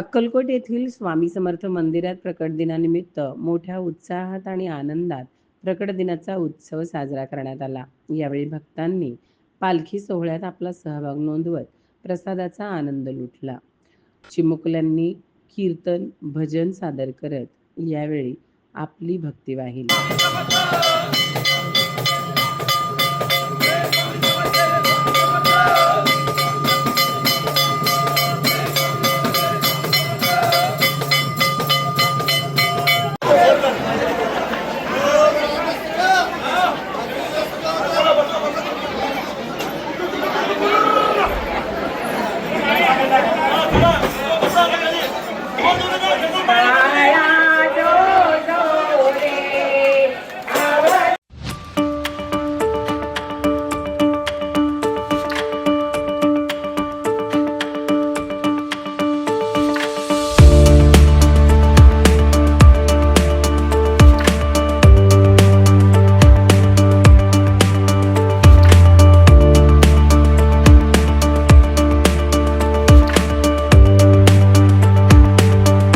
अक्कलकोट येथील स्वामी समर्थ मंदिरात प्रकट दिनानिमित्त मोठ्या उत्साहात आणि आनंदात प्रकट दिनाचा उत्सव साजरा करण्यात आला. यावेळी भक्तांनी पालखी सोहळ्यात आपला सहभाग नोंदवत प्रसादाचा आनंद लुटला. चिमुकल्यांनी कीर्तन, भजन सादर करत यावेळी आपली भक्ती वाहिली.